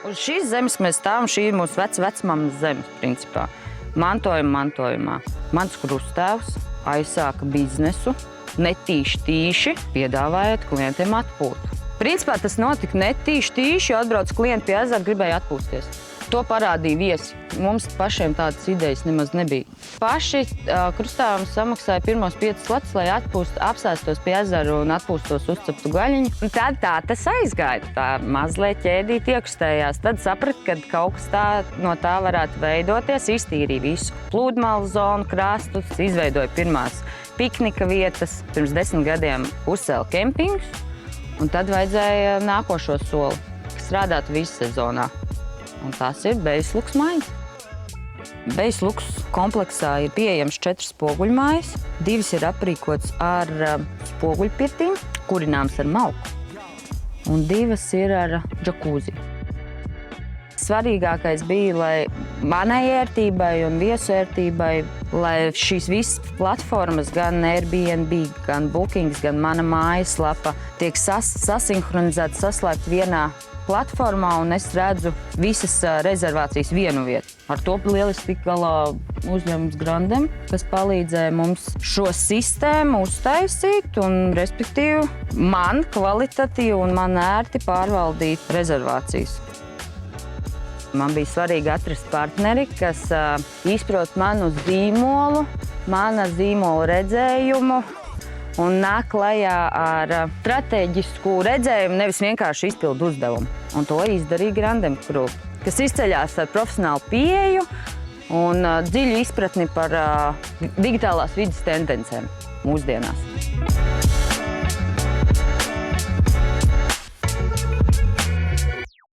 Uz šīs zemes mēs stāvam, šī ir mūsu vecmammas zemes, principā. Mantojumā. Mans krusttēvs aizsāka biznesu, netīši piedāvājot klientiem atpūtu. Principā tas notika netīši, jo atbrauc klienti pie ezera, gribēja atpūsties. To parādīja viesi. Mums pašiem tādas idejas nemaz nebija. Paši krusttēvam samaksāja pirmos 5 latus, lai apsēstos pie ezera un atpūstos uzceptu gaļiņu. Un tad tā tas aizgāja. Tā mazliet ķēdīt iekustējās. Tad sapratu, ka kaut kas no tā varētu veidoties. Iztīrīja visu plūdmalu zonu, krastus, izveidoja pirmās piknika vietas. Pirms 10 gadiem uzcēla kempingus. Un tad vajadzēja nākošo soli, strādāt visu sezonā. Un tas ir Bejsluks mājas. Bejsluks kompleksā ir pieejams 4 spoguļmājas. 2 ir aprīkotas ar spoguļpirtīm, kurināms ar malku. Un 2 ir ar džakūzi. Svarīgākais bija, lai manai ērtībai un viesu ērtībai, lai šīs visas platformas, gan Airbnb, gan Bookings, gan mana mājaslapa, tiek sasinhronizētas, saslēgt vienā platformā, un es redzu visas rezervācijas vienu vietu. Ar to lieliski tik galā uzņēmums Grandem, kas palīdzēja mums šo sistēmu uztaisīt un, respektīvi, man kvalitatīvi un man ērti pārvaldīt rezervācijas. Man bija svarīgi atrast partneri, kas izprot manu zīmolu, mana zīmola redzējumu un nāk klajā ar strateģisku redzējumu, nevis vienkārši izpildu uzdevumu. Un to izdarīja Grandem Group, kas izceļās ar profesionālu pieeju un dziļu izpratni par digitālās vides tendencēm mūsdienās.